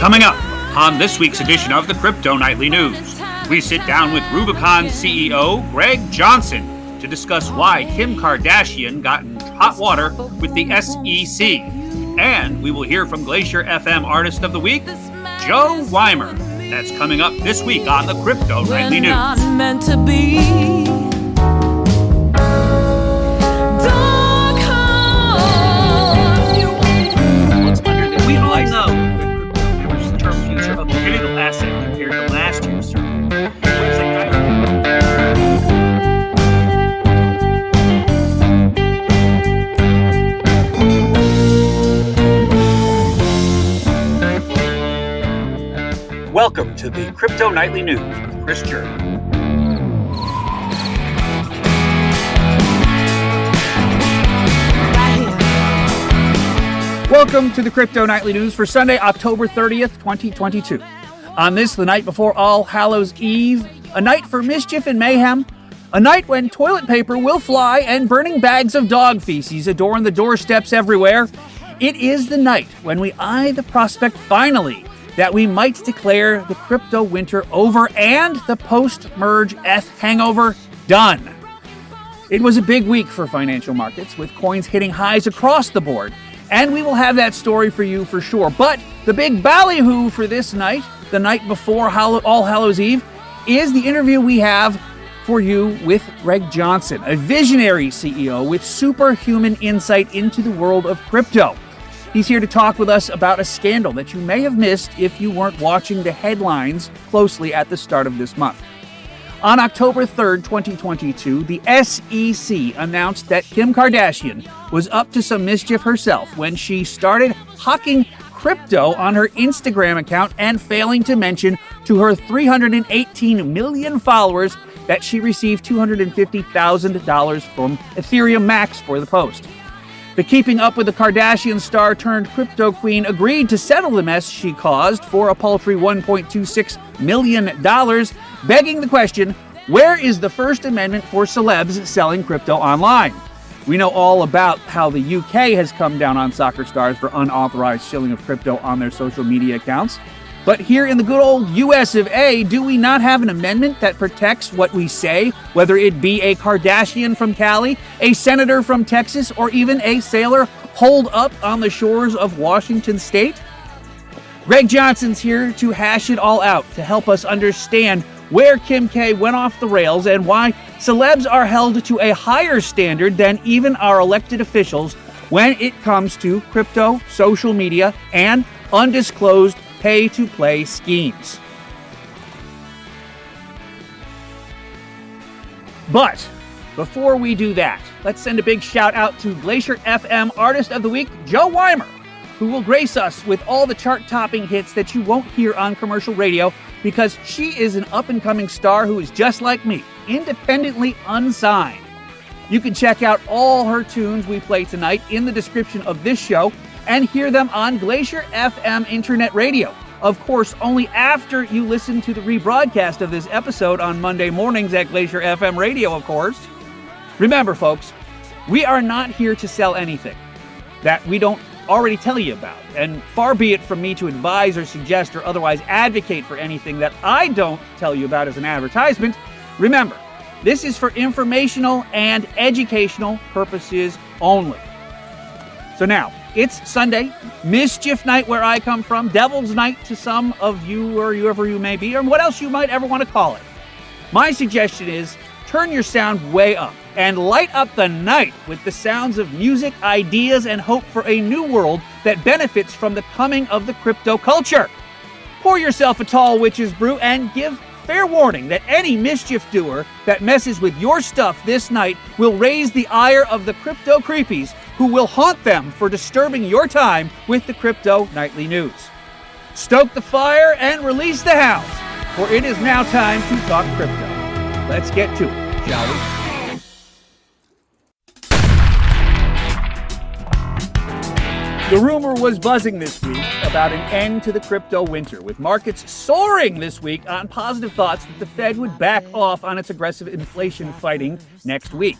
Coming up on this week's edition of the Crypto Nightly News, we sit down with Rubicon CEO Greg Johnson to discuss why Kim Kardashian got in hot water with the SEC. And we will hear from Glacer FM Artist of the Week, Jo Wymer. That's coming up this week on the Crypto Nightly News. Not meant to be. We all know there was the term future of the digital asset compared to last year's survey. Welcome to the Crypto Nightly News with Chris Jerry. Welcome to the Crypto Nightly News for Sunday, October 30th, 2022. On this, the night before All Hallows Eve, a night for mischief and mayhem, a night when toilet paper will fly and burning bags of dog feces adorn the doorsteps everywhere, it is the night when we eye the prospect finally that we might declare the crypto winter over and the post-merge ETH hangover done. It was a big week for financial markets, with coins hitting highs across the board, and we will have that story for you for sure. But the big ballyhoo for this night, the night before All Hallows Eve, is the interview we have for you with Greg Johnson, a visionary CEO with superhuman insight into the world of crypto. He's here to talk with us about a scandal that you may have missed if you weren't watching the headlines closely at the start of this month. On October 3rd, 2022, the SEC announced that Kim Kardashian was up to some mischief herself when she started hawking crypto on her Instagram account and failing to mention to her 318 million followers that she received $250,000 from Ethereum Max for the post. The Keeping Up with the Kardashian star turned crypto queen agreed to settle the mess she caused for a paltry $1.26 million, begging the question, where is the First Amendment for celebs selling crypto online? We know all about how the UK has come down on soccer stars for unauthorized shilling of crypto on their social media accounts. But here in the good old US of A, do we not have an amendment that protects what we say, whether it be a Kardashian from Cali, a senator from Texas, or even a sailor holed up on the shores of Washington State? Greg Johnson's here to hash it all out, to help us understand where Kim K went off the rails and why celebs are held to a higher standard than even our elected officials when it comes to crypto, social media, and undisclosed pay-to-play schemes. But before we do that, let's send a big shout out to Glacer FM Artist of the Week, Jo Wymer, who will grace us with all the chart-topping hits that you won't hear on commercial radio because she is an up-and-coming star who is just like me, independently unsigned. You can check out all her tunes we play tonight in the description of this show and hear them on Glacer FM Internet Radio. Of course, only after you listen to the rebroadcast of this episode on Monday mornings at Glacer FM Radio, of course. Remember, folks, we are not here to sell anything that we don't already tell you about. And far be it from me to advise or suggest or otherwise advocate for anything that I don't tell you about as an advertisement. Remember, this is for informational and educational purposes only. So now, it's Sunday, Mischief Night where I come from, Devil's Night to some of you or whoever you may be, or what else you might ever want to call it. My suggestion is turn your sound way up and light up the night with the sounds of music, ideas, and hope for a new world that benefits from the coming of the crypto culture. Pour yourself a tall witch's brew and give fair warning that any mischief doer that messes with your stuff this night will raise the ire of the crypto creepies who will haunt them for disturbing your time with the Crypto Nightly News. Stoke the fire and release the hounds, for it is now time to talk crypto. Let's get to it, shall we? The rumor was buzzing this week about an end to the crypto winter, with markets soaring this week on positive thoughts that the Fed would back off on its aggressive inflation fighting next week.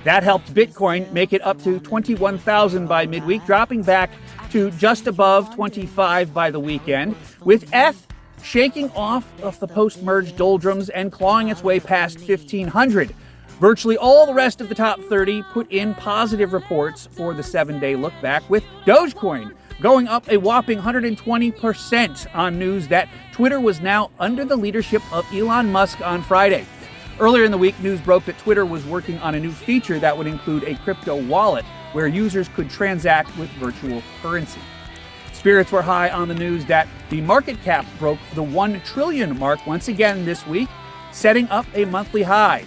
That helped Bitcoin make it up to 21,000 by midweek, dropping back to just above 25 by the weekend, with ETH shaking off of the post-merge doldrums and clawing its way past 1,500. Virtually all the rest of the top 30 put in positive reports for the 7-day look back, with Dogecoin going up a whopping 120% on news that Twitter was now under the leadership of Elon Musk on Friday. Earlier in the week, news broke that Twitter was working on a new feature that would include a crypto wallet where users could transact with virtual currency. Spirits were high on the news that the market cap broke the 1 trillion mark once again this week, setting up a monthly high.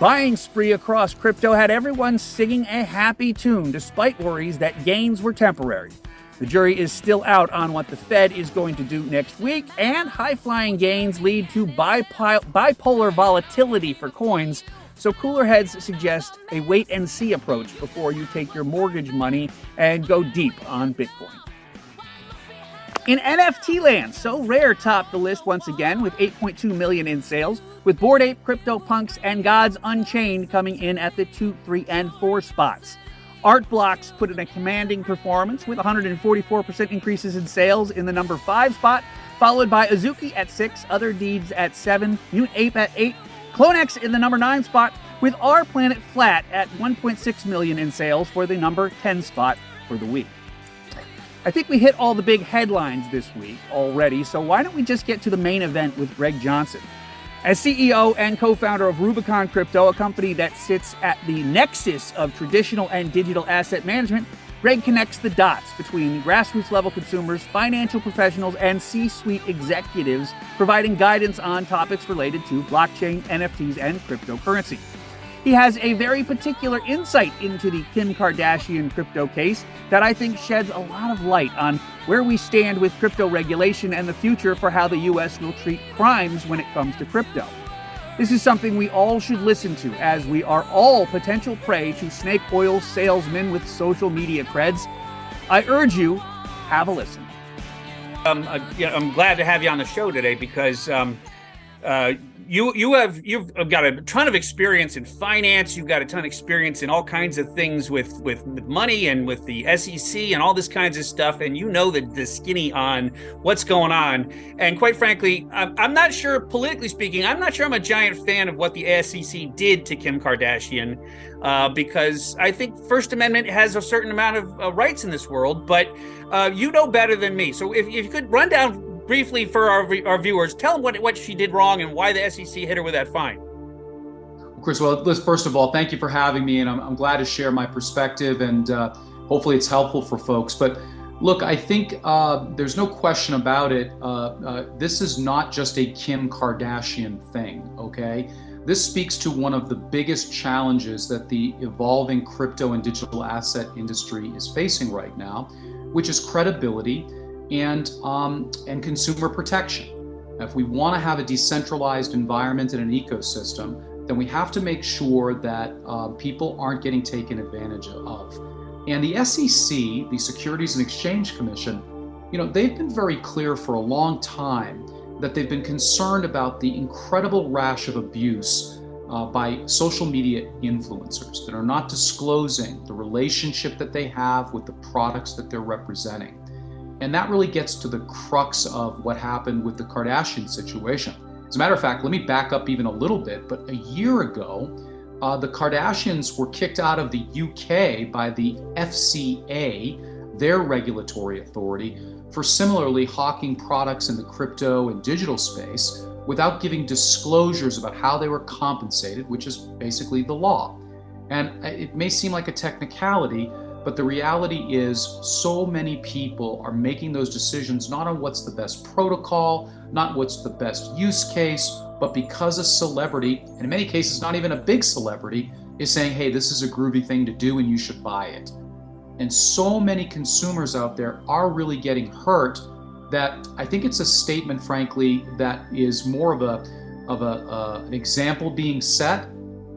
Buying spree across crypto had everyone singing a happy tune despite worries that gains were temporary. The jury is still out on what the Fed is going to do next week, and high-flying gains lead to bipolar volatility for coins, so cooler heads suggest a wait-and-see approach before you take your mortgage money and go deep on Bitcoin. In NFT land, So Rare topped the list once again with 8.2 million in sales, with Bored Ape, CryptoPunks, and Gods Unchained coming in at the 2, 3, and 4 spots. Art Blocks put in a commanding performance with 144% increases in sales in the number 5 spot, followed by Azuki at 6, Other Deeds at 7, Mutant Ape at 8, Clonex in the number 9 spot, with Our Planet Flat at 1.6 million in sales for the number 10 spot for the week. I think we hit all the big headlines this week already, so why don't we just get to the main event with Greg Johnson. As CEO and co-founder of Rubicon Crypto, a company that sits at the nexus of traditional and digital asset management, Greg connects the dots between grassroots-level consumers, financial professionals, and C-suite executives, providing guidance on topics related to blockchain, NFTs, and cryptocurrency. He has a very particular insight into the Kin Kardashian crypto case that I think sheds a lot of light on where we stand with crypto regulation and the future for how the U.S. will treat crimes when it comes to crypto. This is something we all should listen to, as we are all potential prey to snake oil salesmen with social media creds. I urge you, have a listen. I'm glad to have you on the show today because you've got a ton of experience in finance. You've got a ton of experience in all kinds of things with money and with the SEC and all this kinds of stuff. And you know the skinny on what's going on. And quite frankly, I'm not sure, politically speaking, I'm not sure I'm a giant fan of what the SEC did to Kim Kardashian because I think First Amendment has a certain amount of rights in this world. But you know better than me. So if you could run down briefly for our viewers, tell them what she did wrong and why the SEC hit her with that fine. Chris, well, first of all, thank you for having me, and I'm glad to share my perspective, and hopefully it's helpful for folks. But look, I think there's no question about it. This is not just a Kim Kardashian thing, okay? This speaks to one of the biggest challenges that the evolving crypto and digital asset industry is facing right now, which is credibility and consumer protection. If we want to have a decentralized environment and an ecosystem, then we have to make sure that people aren't getting taken advantage of. And the SEC, the Securities and Exchange Commission, they've been very clear for a long time that they've been concerned about the incredible rash of abuse by social media influencers that are not disclosing the relationship that they have with the products that they're representing. And that really gets to the crux of what happened with the Kardashian situation. As a matter of fact, let me back up even a little bit, but a year ago, the Kardashians were kicked out of the UK by the FCA, their regulatory authority, for similarly hawking products in the crypto and digital space without giving disclosures about how they were compensated, which is basically the law. And it may seem like a technicality, but the reality is so many people are making those decisions not on what's the best protocol, not what's the best use case, but because a celebrity, and in many cases not even a big celebrity, is saying, hey, this is a groovy thing to do and you should buy it. And so many consumers out there are really getting hurt that I think it's a statement, frankly, that is more of an example being set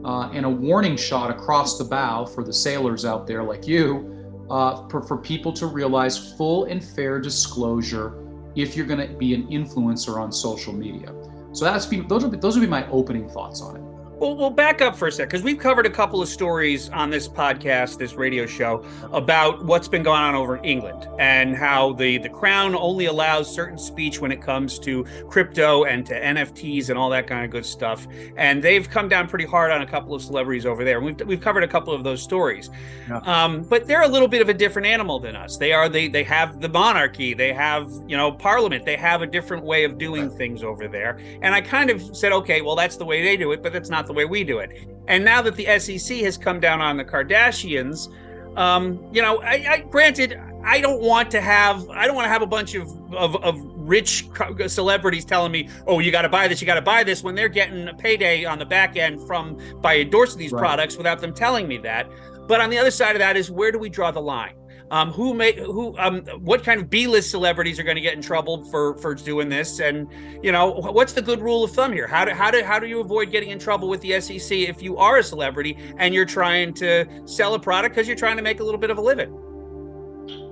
and a warning shot across the bow for the sailors out there like you, for people to realize full and fair disclosure if you're going to be an influencer on social media. So those would be my opening thoughts on it. Well, we'll back up for a sec, because we've covered a couple of stories on this podcast, this radio show, about what's been going on over in England and how the Crown only allows certain speech when it comes to crypto and to NFTs and all that kind of good stuff. And they've come down pretty hard on a couple of celebrities over there. We've covered a couple of those stories. Yeah. But they're a little bit of a different animal than us. They have the monarchy, they have, parliament, they have a different way of doing things over there. And I kind of said, okay, well, that's the way they do it, but that's not the way we do it. And now that the SEC has come down on the Kardashians, granted, I don't want to have a bunch of rich celebrities telling me, oh, you got to buy this, when they're getting a payday on the back end by endorsing these products without them telling me that. But on the other side of that is, where do we draw the line? What kind of B-list celebrities are going to get in trouble for doing this? And, what's the good rule of thumb here? How do you avoid getting in trouble with the SEC if you are a celebrity and you're trying to sell a product because you're trying to make a little bit of a living?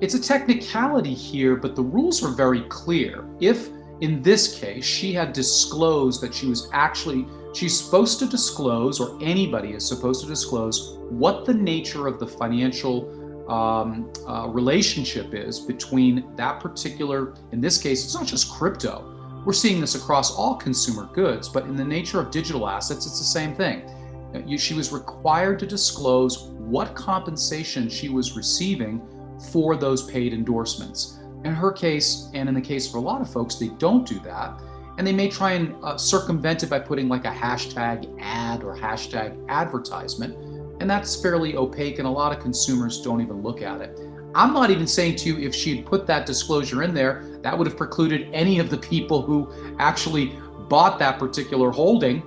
It's a technicality here, but the rules are very clear. If, in this case, she had disclosed that she's supposed to disclose, or anybody is supposed to disclose, what the nature of the financial relationship is between that particular, in this case, it's not just crypto. We're seeing this across all consumer goods, but in the nature of digital assets, it's the same thing. She was required to disclose what compensation she was receiving for those paid endorsements. In her case, and in the case of a lot of folks, they don't do that. And they may try and circumvent it by putting like a hashtag ad or hashtag advertisement. And that's fairly opaque, and a lot of consumers don't even look at it. I'm not even saying to you, if she had put that disclosure in there, that would have precluded any of the people who actually bought that particular holding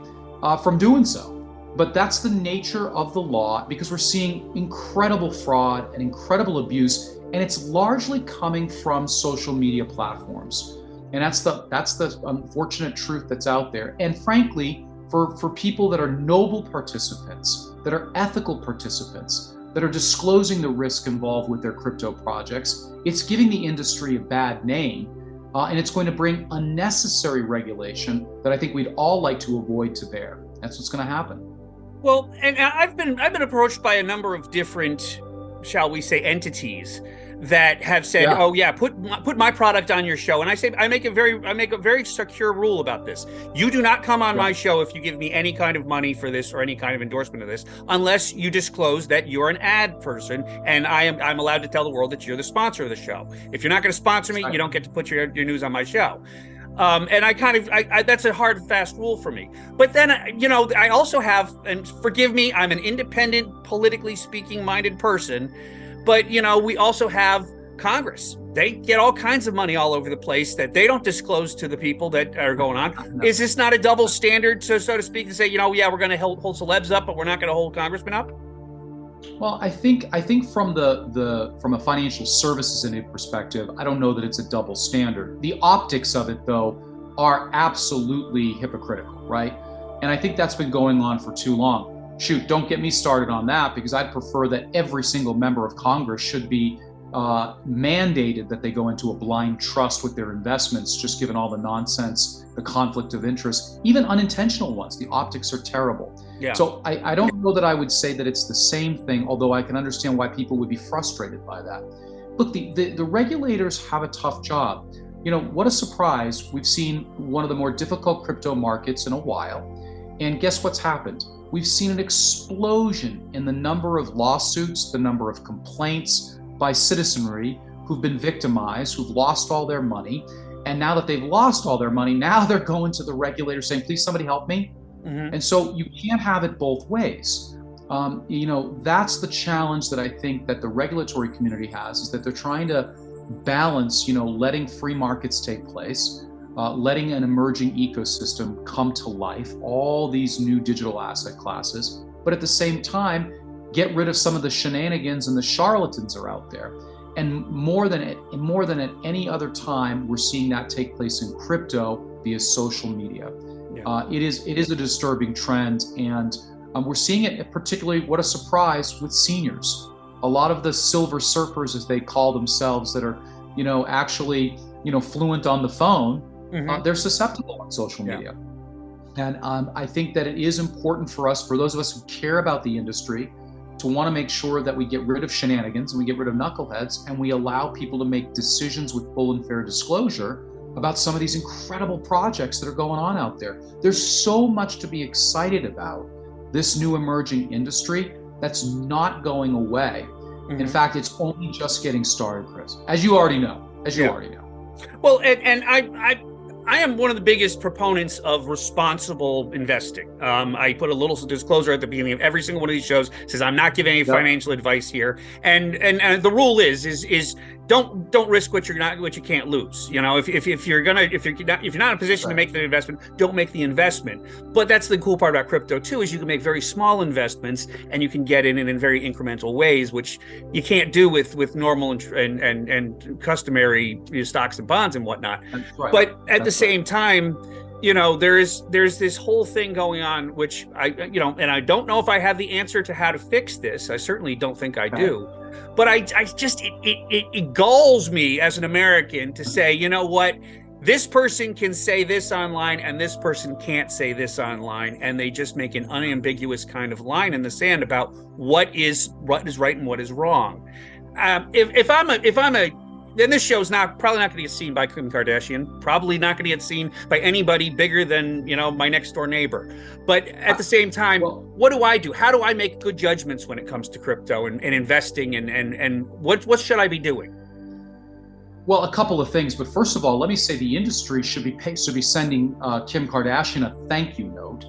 from doing so. But that's the nature of the law, because we're seeing incredible fraud and incredible abuse, and it's largely coming from social media platforms. And that's the unfortunate truth that's out there. And frankly, for people that are noble participants, that are ethical participants, that are disclosing the risk involved with their crypto projects, it's giving the industry a bad name, and it's going to bring unnecessary regulation that I think we'd all like to avoid to bear. That's what's going to happen. Well, and I've been approached by a number of different, shall we say, entities that have said, "Oh yeah, put my product on your show." And I make a very secure rule about this. You do not come on my show if you give me any kind of money for this or any kind of endorsement of this, unless you disclose that you're an ad person, and I'm allowed to tell the world that you're the sponsor of the show. If you're not going to sponsor me, you don't get to put your news on my show. And I that's a hard, fast rule for me. But then, I also have, and forgive me, I'm an independent, politically speaking minded person. But, we also have Congress. They get all kinds of money all over the place that they don't disclose to the people that are going on. Is this not a double standard, so to speak, to say, we're going to hold celebs up, but we're not going to hold congressmen up? Well, I think from from a financial services perspective, I don't know that it's a double standard. The optics of it, though, are absolutely hypocritical, right? And I think that's been going on for too long. Shoot, don't get me started on that, because I'd prefer that every single member of Congress should be mandated that they go into a blind trust with their investments, just given all the nonsense, the conflict of interest, even unintentional ones. The optics are terrible. Yeah. So I don't know that I would say that it's the same thing, although I can understand why people would be frustrated by that. Look, the regulators have a tough job. What a surprise. We've seen one of the more difficult crypto markets in a while. And guess what's happened? We've seen an explosion in the number of lawsuits, the number of complaints by citizenry who've been victimized, who've lost all their money. And now that they've lost all their money, now they're going to the regulator saying, please, somebody help me. Mm-hmm. And so you can't have it both ways. That's the challenge that I think that the regulatory community has, is that they're trying to balance, letting free markets take place, letting an emerging ecosystem come to life, all these new digital asset classes, but at the same time, get rid of some of the shenanigans and the charlatans are out there. And more than at any other time, we're seeing that take place in crypto via social media. Yeah. It is a disturbing trend, and we're seeing it particularly, what a surprise, with seniors. A lot of the silver surfers, as they call themselves, that are actually fluent on the phone. Mm-hmm. They're susceptible on social media. And I think that it is important for us, for those of us who care about the industry, to want to make sure that we get rid of shenanigans and we get rid of knuckleheads, and we allow people to make decisions with full and fair disclosure about some of these incredible projects that are going on out there. There's so much to be excited about this new emerging industry that's not going away. Mm-hmm. In fact, it's only just getting started, Chris, as you already know. Well, and I am one of the biggest proponents of responsible investing. I put a little disclosure at the beginning of every single one of these shows, says I'm not giving any financial advice here. And the rule is don't risk what you can't lose. You know, if you're not in a position to make the investment, don't make the investment. But that's the cool part about crypto too, is you can make very small investments and you can get in very incremental ways, which you can't do with normal and customary stocks and bonds and whatnot. Right. But at the same time, you know, there's this whole thing going on, which and I don't know if I have the answer to how to fix this. I certainly don't think I do. But I just, it galls me as an American to say, you know what, this person can say this online and this person can't say this online, and they just make an unambiguous kind of line in the sand about what is right and what is wrong. Then this show's probably not going to get seen by Kin Kardashian, probably not going to get seen by anybody bigger than, my next door neighbor. But at the same time, what do I do? How do I make good judgments when it comes to crypto and investing and what should I be doing? Well, a couple of things, but first of all, let me say the industry should be sending Kim Kardashian a thank you note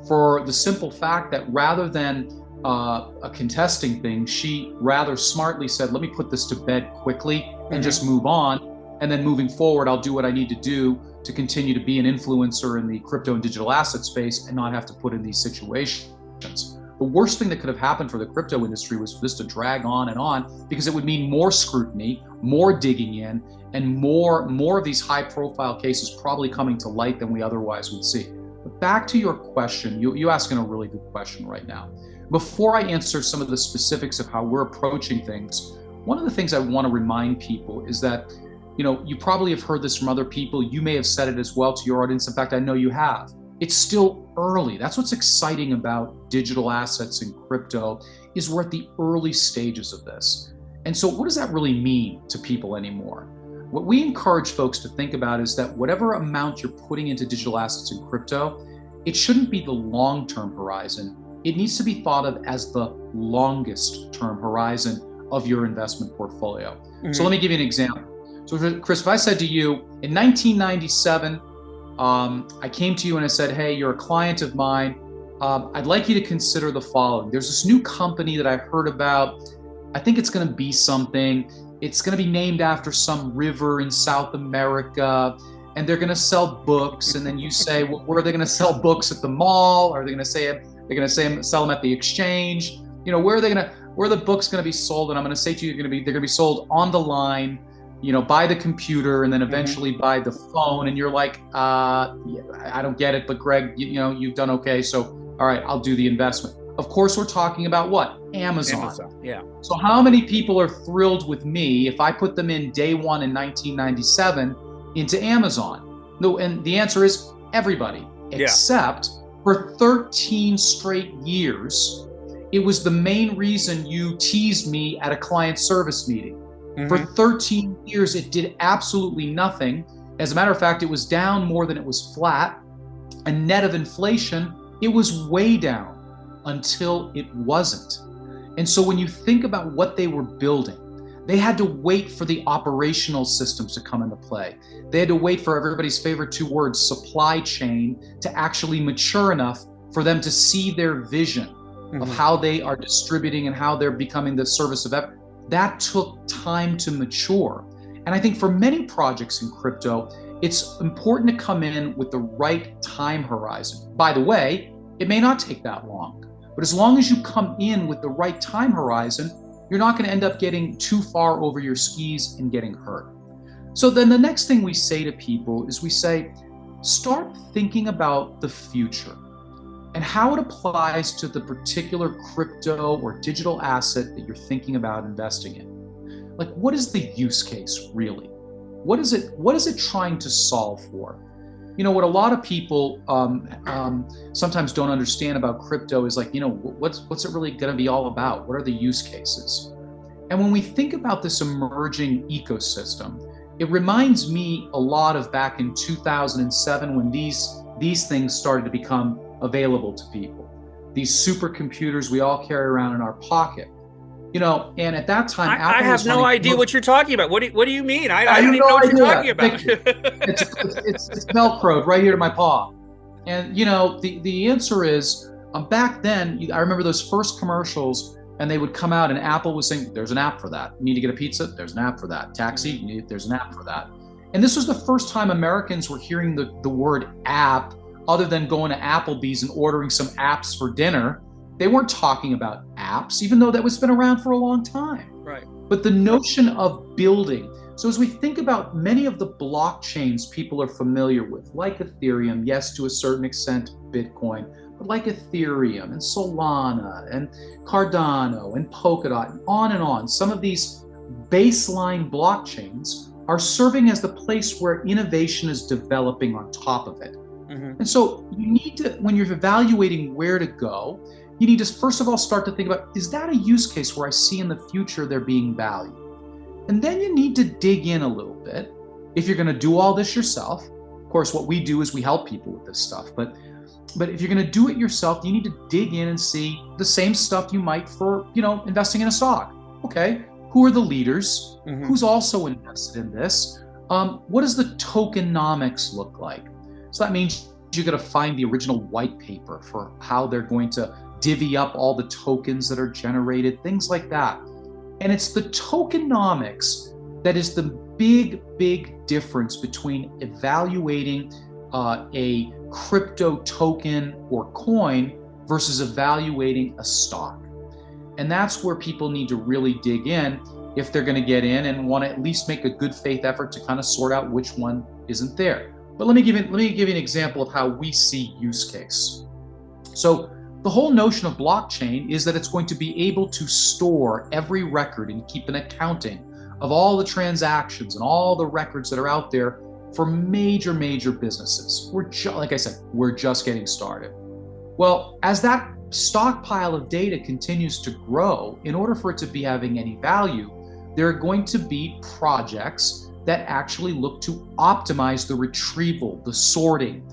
for the simple fact that rather than a contesting thing, she rather smartly said, let me put this to bed quickly and just move on. And then moving forward, I'll do what I need to do to continue to be an influencer in the crypto and digital asset space and not have to put in these situations. The worst thing that could have happened for the crypto industry was for this to drag on, because it would mean more scrutiny, more digging in, and more of these high profile cases probably coming to light than we otherwise would see. But back to your question, you asking a really good question right now. Before I answer some of the specifics of how we're approaching things, one of the things I want to remind people is that, you probably have heard this from other people. You may have said it as well to your audience. In fact, I know you have. It's still early. That's what's exciting about digital assets and crypto, is we're at the early stages of this. And so what does that really mean to people anymore? What we encourage folks to think about is that whatever amount you're putting into digital assets and crypto, it shouldn't be the long-term horizon. It needs to be thought of as the longest term horizon of your investment portfolio. Mm-hmm. So let me give you an example. So Chris, if I said to you in 1997, I came to you and I said, hey, you're a client of mine. I'd like you to consider the following. There's this new company that I heard about. I think it's going to be something. It's going to be named after some river in South America, and they're going to sell books. And then you say, well, where are they going to sell books, at the mall? Are they going to say they're going to sell them at the exchange? Where are the books going to be sold? And I'm going to say to you, they're going to be sold on the line, by the computer, and then eventually by the phone. And you're like, I don't get it, but Greg, you've done okay. So, all right, I'll do the investment. Of course, we're talking about what? Amazon. Yeah. So how many people are thrilled with me if I put them in day one in 1997 into Amazon? No, and the answer is everybody, except for 13 straight years, it was the main reason you teased me at a client service meeting. Mm-hmm. For 13 years, it did absolutely nothing. As a matter of fact, it was down more than it was flat. And net of inflation, it was way down until it wasn't. And so when you think about what they were building, they had to wait for the operational systems to come into play. They had to wait for everybody's favorite two words, supply chain, to actually mature enough for them to see their vision of how they are distributing and how they're becoming the service of everything. That took time to mature. And I think for many projects in crypto, it's important to come in with the right time horizon. By the way, it may not take that long, but as long as you come in with the right time horizon, you're not going to end up getting too far over your skis and getting hurt. So then the next thing we say to people is we say, start thinking about the future and how it applies to the particular crypto or digital asset that you're thinking about investing in. Like, what is the use case really? What is it trying to solve for? what a lot of people sometimes don't understand about crypto is like, what's it really going to be all about? What are the use cases? And when we think about this emerging ecosystem, it reminds me a lot of back in 2007 when these things started to become available to people. These supercomputers we all carry around in our pocket. And at that time, I have no idea what you're talking about. What do you mean? I don't even know what you're talking about. It's Velcroed right here to my paw. And the answer is back then. I remember those first commercials, and they would come out, and Apple was saying, "There's an app for that. You need to get a pizza. There's an app for that. Taxi. There's an app for that." And this was the first time Americans were hearing the word app, other than going to Applebee's and ordering some apps for dinner. They weren't talking about apps, even though that was been around for a long time. Right. But the notion of building. So as we think about many of the blockchains people are familiar with, like Ethereum, yes, to a certain extent, Bitcoin, but like Ethereum and Solana and Cardano and Polkadot and on, some of these baseline blockchains are serving as the place where innovation is developing on top of it. Mm-hmm. And so you need to, when you're evaluating where to go, you need to first of all start to think about, is that a use case where I see in the future there being value? And then you need to dig in a little bit. If you're going to do all this yourself, of course, what we do is we help people with this stuff. But if you're going to do it yourself, you need to dig in and see the same stuff you might for, investing in a stock. Okay, who are the leaders? Mm-hmm. Who's also invested in this? What does the tokenomics look like? So that means you got to find the original white paper for how they're going to divvy up all the tokens that are generated, things like that. And it's the tokenomics that is the big difference between evaluating a crypto token or coin versus evaluating a stock. And that's where people need to really dig in if they're going to get in and want to at least make a good faith effort to kind of sort out which one isn't there. But let me give you an example of how we see use case. So the whole notion of blockchain is that it's going to be able to store every record and keep an accounting of all the transactions and all the records that are out there for major businesses. Like I said, we're just getting started. Well, as that stockpile of data continues to grow, in order for it to be having any value, there are going to be projects that actually look to optimize the retrieval, the sorting,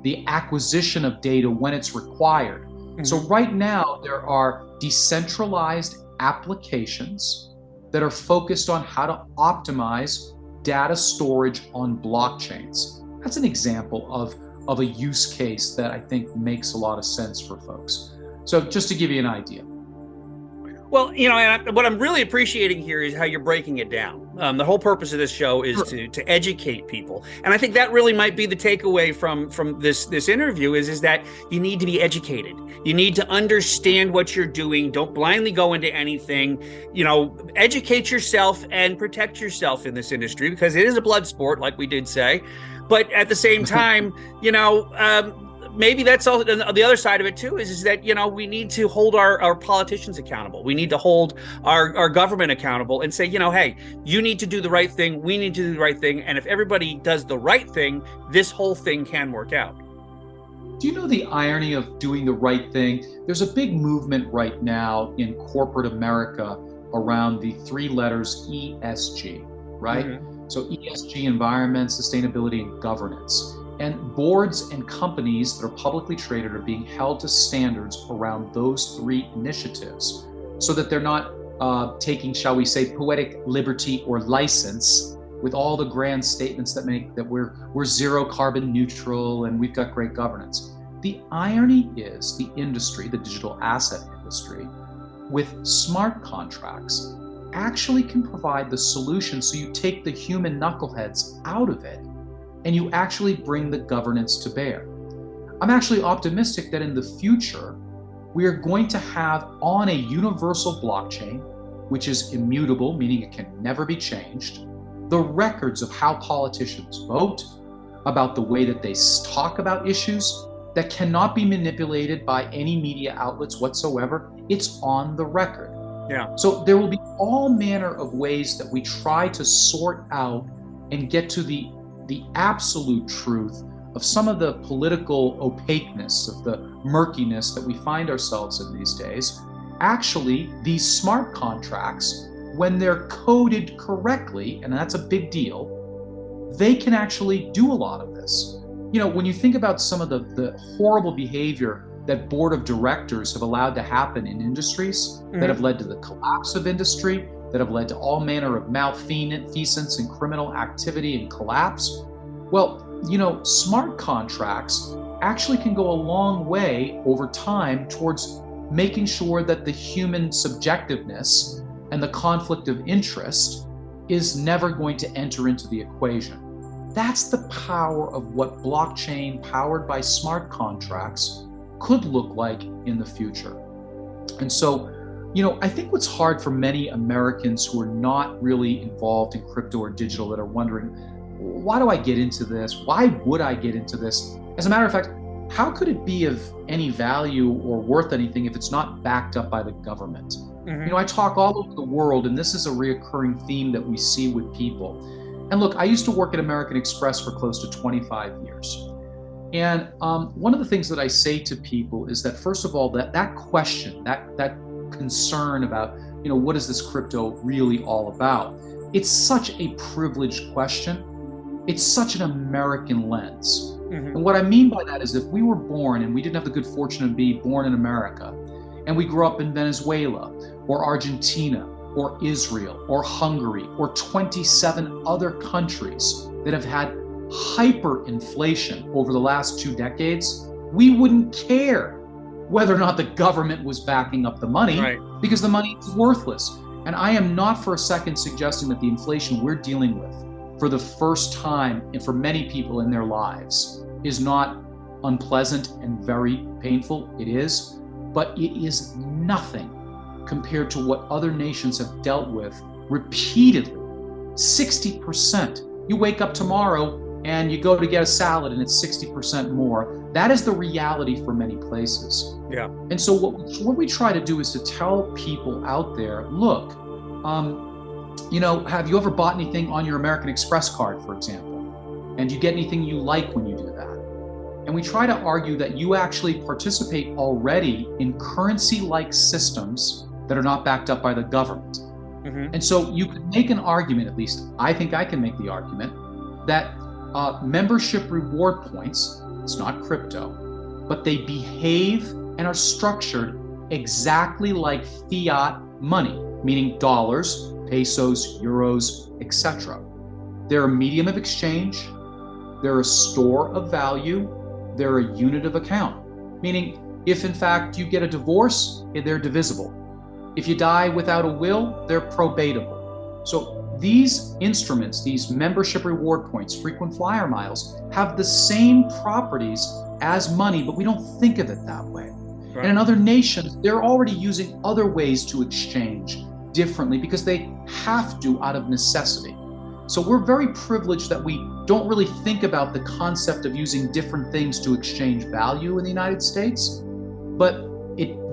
the acquisition of data when it's required. Mm-hmm. So right now, there are decentralized applications that are focused on how to optimize data storage on blockchains. That's an example of a use case that I think makes a lot of sense for folks. So just to give you an idea. Well, and what I'm really appreciating here is how you're breaking it down. The whole purpose of this show is to educate people. And I think that really might be the takeaway from this interview is that you need to be educated. You need to understand what you're doing. Don't blindly go into anything. Educate yourself and protect yourself in this industry because it is a blood sport, like we did say. But at the same time, maybe that's all. The other side of it too is that we need to hold our politicians accountable. We need to hold our government accountable and say, hey, you need to do the right thing. We need to do the right thing. And if everybody does the right thing, this whole thing can work out. Do you know the irony of doing the right thing? There's a big movement right now in corporate America around the three letters ESG, right? Mm-hmm. So ESG, environment, sustainability, and governance. And boards and companies that are publicly traded are being held to standards around those three initiatives so that they're not taking, shall we say, poetic liberty or license with all the grand statements that make that we're zero carbon neutral and we've got great governance. The irony is the industry, the digital asset industry, with smart contracts actually can provide the solution so you take the human knuckleheads out of it and you actually bring the governance to bear. I'm actually optimistic that in the future, we are going to have on a universal blockchain, which is immutable, meaning it can never be changed, the records of how politicians vote, about the way that they talk about issues that cannot be manipulated by any media outlets whatsoever. It's on the record. Yeah. So there will be all manner of ways that we try to sort out and get to the absolute truth of some of the political opaqueness, of the murkiness that we find ourselves in these days, actually, these smart contracts, when they're coded correctly, and that's a big deal, they can actually do a lot of this. You know, when you think about some of the horrible behavior that board of directors have allowed to happen in industries that have led to the collapse of industry, that have led to all manner of malfeasance and criminal activity and collapse, well, you know, smart contracts actually can go a long way over time towards making sure that the human subjectiveness and the conflict of interest is never going to enter into the equation. That's the power of what blockchain powered by smart contracts could look like in the future. And so, you know, I think what's hard for many Americans who are not really involved in crypto or digital that are wondering, why do I get into this? Why would I get into this? As a matter of fact, how could it be of any value or worth anything if it's not backed up by the government? You know, I talk all over the world, and this is a reoccurring theme that we see with people. And look, I used to work at American Express for close to 25 years. And one of the things that I say to people is that, first of all, that question, that concern about, you know, what is this crypto really all about? It's such a privileged question. It's such an American lens. And what I mean by that is if we were born and we didn't have the good fortune to be born in America, and we grew up in Venezuela or Argentina or Israel or Hungary or 27 other countries that have had hyperinflation over the last 2 decades, we wouldn't care whether or not the government was backing up the money, because the money is worthless. And I am not for a second suggesting that the inflation we're dealing with for the first time and for many people in their lives is not unpleasant and very painful. It is, but it is nothing compared to what other nations have dealt with repeatedly. 60%. You wake up tomorrow and you go to get a salad and it's 60% more. That is the reality for many places. Yeah. And so what we try to do is to tell people out there, look, you know, have you ever bought anything on your American Express card, for example? And do you get anything you like when you do that? And we try to argue that you actually participate already in currency-like systems that are not backed up by the government. And so you could make an argument, at least I think I can make the argument, that membership reward points, it's not crypto, but they behave and are structured exactly like fiat money, meaning dollars, pesos, euros, etc. They're a medium of exchange, they're a store of value, they're a unit of account, meaning if in fact you get a divorce, they're divisible. If you die without a will, they're probatable. So these instruments, these membership reward points, frequent flyer miles, have the same properties as money, but we don't think of it that way. And in other nations, they're already using other ways to exchange differently because they have to out of necessity. So we're very privileged that we don't really think about the concept of using different things to exchange value in the United States, but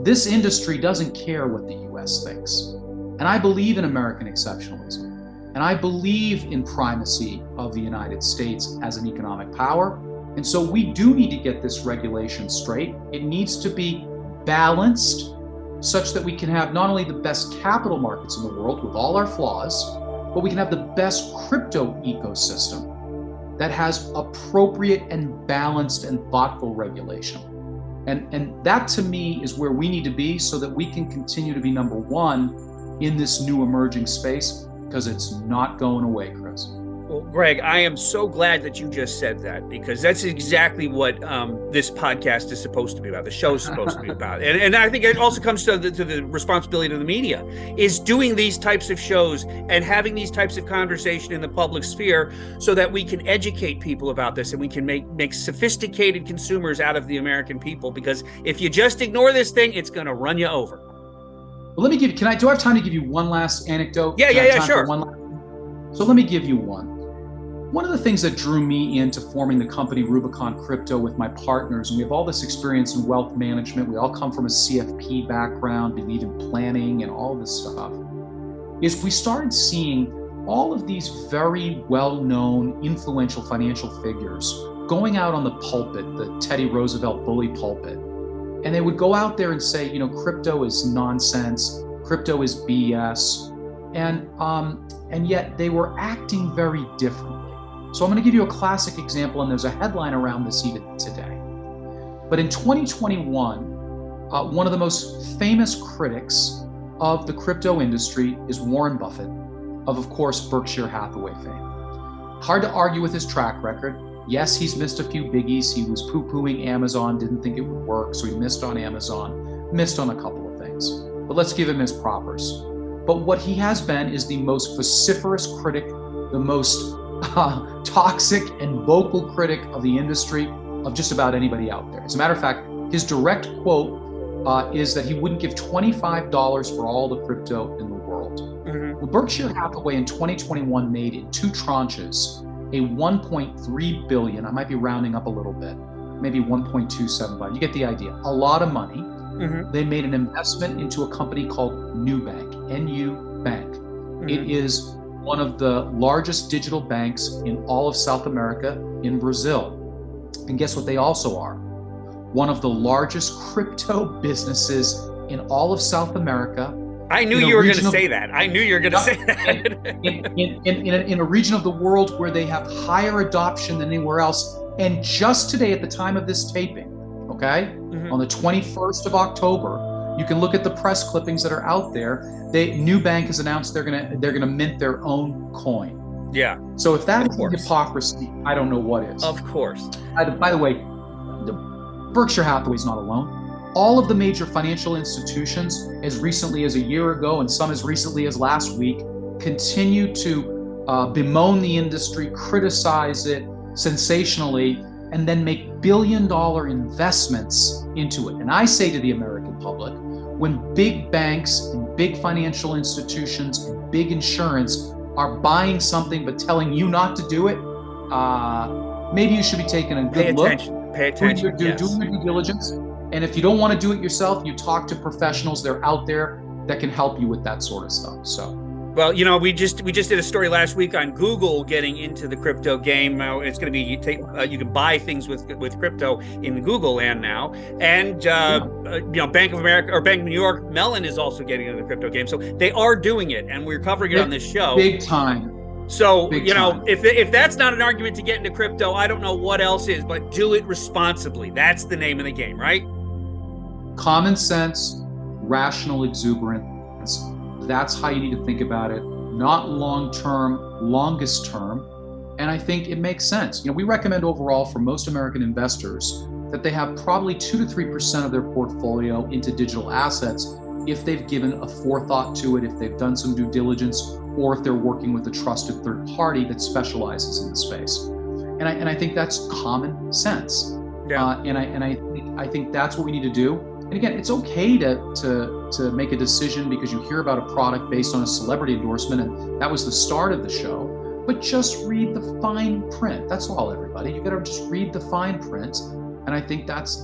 this industry doesn't care what the US thinks. And I believe in American exceptionalism. And I believe in primacy of the United States as an economic power. And so we do need to get this regulation straight. It needs to be balanced such that we can have not only the best capital markets in the world with all our flaws, but we can have the best crypto ecosystem that has appropriate and balanced and thoughtful regulation. And that to me is where we need to be so that we can continue to be number one in this new emerging space, because it's not going away, Chris. Well, Greg, I am so glad that you just said that, because that's exactly what this podcast is supposed to be about. The show is supposed to be about. And I think it also comes to the responsibility of the media, is doing these types of shows and having these types of conversation in the public sphere so that we can educate people about this and we can make sophisticated consumers out of the American people. Because if you just ignore this thing, it's going to run you over. Well, do I have time to give you one last anecdote? Yeah, sure. So let me give you one. One of the things that drew me into forming the company Rubicon Crypto with my partners, and we have all this experience in wealth management, we all come from a CFP background, believe in planning and all this stuff, is we started seeing all of these very well-known, influential financial figures going out on the pulpit, the Teddy Roosevelt bully pulpit, and they would go out there and say, crypto is nonsense, crypto is BS, and yet they were acting very differently. So I'm going to give you a classic example, and there's a headline around this even today. But in 2021, one of the most famous critics of the crypto industry is Warren Buffett, of course, Berkshire Hathaway fame. Hard to argue with his track record. Yes, he's missed a few biggies. He was poo-pooing Amazon, didn't think it would work, so he missed on Amazon, missed on a couple of things. But let's give him his propers. But what he has been is the most vociferous critic, the most toxic and vocal critic of the industry of just about anybody out there. As a matter of fact, his direct quote is that he wouldn't give $25 for all the crypto in the world. Mm-hmm. Well, Berkshire Hathaway in 2021 made in 2 tranches a $1.3 billion, I might be rounding up a little bit, maybe 1.275. You get the idea. A lot of money. Mm-hmm. They made an investment into a company called Nubank, NU Bank. Mm-hmm. It is one of the largest digital banks in all of South America, in Brazil. And guess what they also are? One of the largest crypto businesses in all of South America. I knew you were going to say that. I knew you were going to say that. in a region of the world where they have higher adoption than anywhere else. And just today, at the time of this taping, okay, on the 21st of October, you can look at the press clippings that are out there. Nubank has announced they're gonna mint their own coin. Yeah. So if that isn't hypocrisy, I don't know what is. Of course. By the way, Berkshire Hathaway's not alone. All of the major financial institutions, as recently as a year ago and some as recently as last week, continue to bemoan the industry, criticize it sensationally, and then make billion-dollar investments into it. And I say to the American public, when big banks and big financial institutions and big insurance are buying something but telling you not to do it, maybe you should be taking a good look. Pay attention. Doing your due diligence. And if you don't want to do it yourself, you talk to professionals. They're out there that can help you with that sort of stuff. So. Well, we just did a story last week on Google getting into the crypto game. It's going to be you can buy things with crypto in Google land now, and Bank of America or Bank of New York Mellon is also getting into the crypto game. So they are doing it, and we're covering it on this show. Big time. So if that's not an argument to get into crypto, I don't know what else is. But do it responsibly. That's the name of the game, right? Common sense, rational exuberance. That's how you need to think about it, not long-term, longest term. And I think it makes sense. We recommend overall for most American investors that they have probably 2 to 3% of their portfolio into digital assets if they've given a forethought to it, if they've done some due diligence, or if they're working with a trusted third party that specializes in the space. And I think that's common sense. Yeah. I think that's what we need to do. And again, it's okay to make a decision because you hear about a product based on a celebrity endorsement, and that was the start of the show. But just read the fine print. That's all, everybody. You got to just read the fine print, and I think that's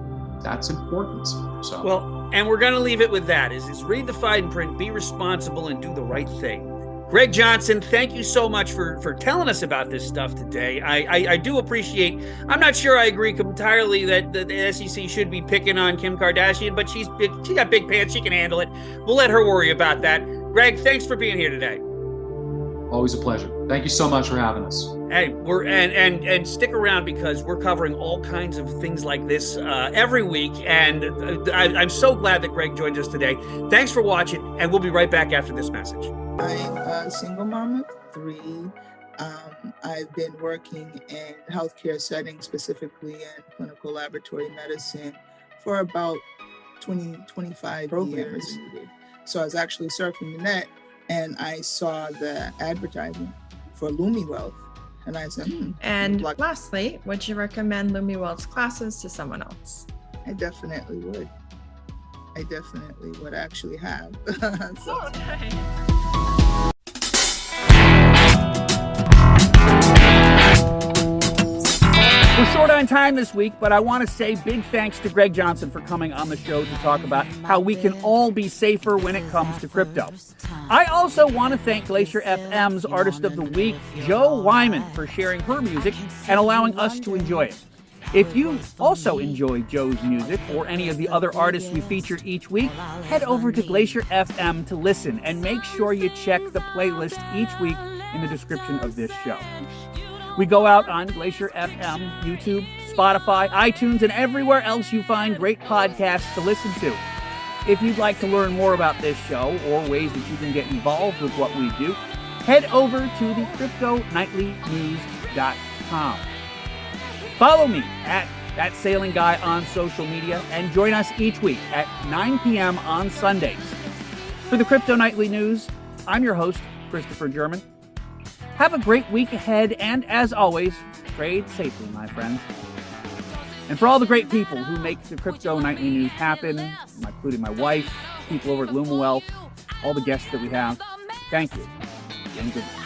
important. So well, and we're going to leave it with that: is read the fine print, be responsible, and do the right thing. Greg Johnson, thank you so much for telling us about this stuff today. I do appreciate, I'm not sure I agree entirely that the SEC should be picking on Kim Kardashian, but she got big pants, she can handle it. We'll let her worry about that. Greg, thanks for being here today. Always a pleasure. Thank you so much for having us. Hey, and stick around because we're covering all kinds of things like this every week, and I'm so glad that Greg joined us today. Thanks for watching, and we'll be right back after this message. I'm a single mom of 3. I've been working in healthcare settings, specifically in clinical laboratory medicine, for about 25 years. So I was actually surfing the net and I saw the advertisement for lumiwealth. And I said, And lastly, would you recommend lumiwealth's classes to someone else? I definitely would. I definitely would actually have. So. Okay. We're short on time this week, but I want to say big thanks to Greg Johnson for coming on the show to talk about how we can all be safer when it comes to crypto. I also want to thank Glacer FM's Artist of the Week, Jo Wymer, for sharing her music and allowing us to enjoy it. If you also enjoy Joe's music or any of the other artists we feature each week, head over to Glacer FM to listen, and make sure you check the playlist each week in the description of this show. We go out on Glacer FM, YouTube, Spotify, iTunes, and everywhere else you find great podcasts to listen to. If you'd like to learn more about this show or ways that you can get involved with what we do, head over to the cryptonightlynews.com. Follow me at thatsailingguy on social media, and join us each week at 9 p.m. on Sundays. For the Crypto Nightly News, I'm your host, Christopher German. Have a great week ahead, and as always, trade safely, my friends. And for all the great people who make the Crypto Nightly News happen, including my wife, people over at lumiwealth, all the guests that we have, thank you, and good night.